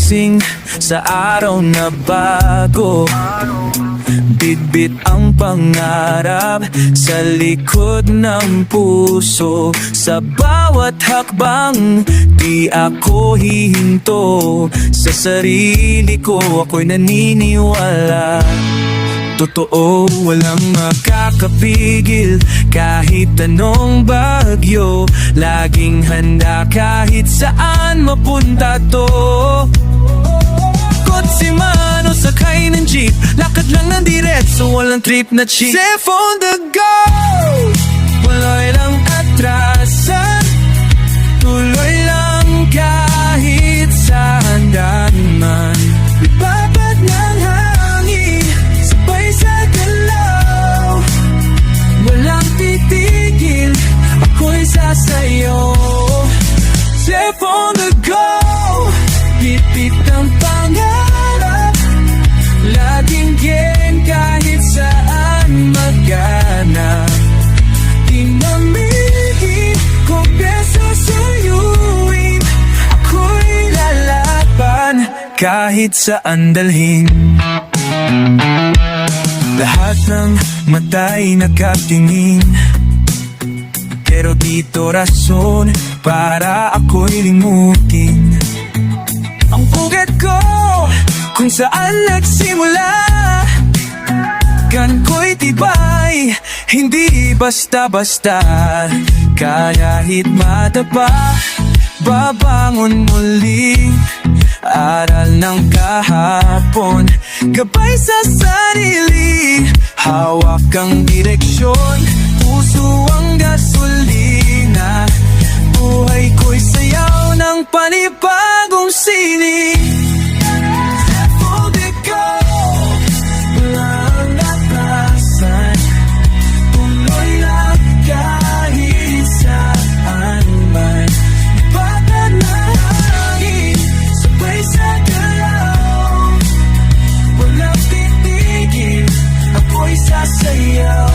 gising sa araw na bago. Bitbit ang pangarap sa likod ng puso. Sa bawat hakbang, di ako hihinto. Sa sarili ko, ako'y naniniwala. Totoo, walang makakapigil kahit anong bagyo. Laging handa kahit saan mapunta to. Kotse man o sakay ng jeep, lakad lang ng diretso, walang trip na cheap. Safe on the go, wala lang atrasan. Tuloy lang kahit saan daan man. Lipapad ng hangin, sabay sa galaw. Walang titigil, ako'y sasayaw. Safe on the go, pipit ang pangarap. Laging game kahit saan magana. Di namigil kung beso suyuin. Ako'y lalaban kahit saan dalhin. Lahat ng mata'y nakatingin, pero dito rason para ako'y limutin ang puget ko kung saan nagsimula. Gan ko'y tibay, hindi basta-basta. Kahit madapa, babangon muli. Aral ng kahapon, gabay sa sarili. Hawak ang direksyon, puso ang gasolina. Buhay ko'y sayaw ng panibagong sining. Hold it go, walang natasan. Tuloy lang kahit saan man. Ipagad na hangin, sabay sa galaw. Walang titigil, ako'y sasayaw.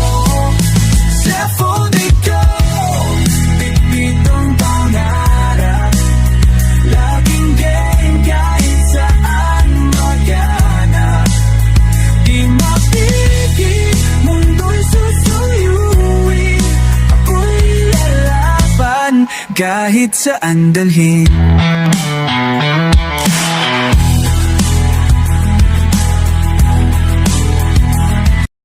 Hold it go, bitbit ang pangarap. Laging game kahit saan maghanap. Di mapigil, mundo'y susuyuin. Ako'y lalaban kahit saan dalhin.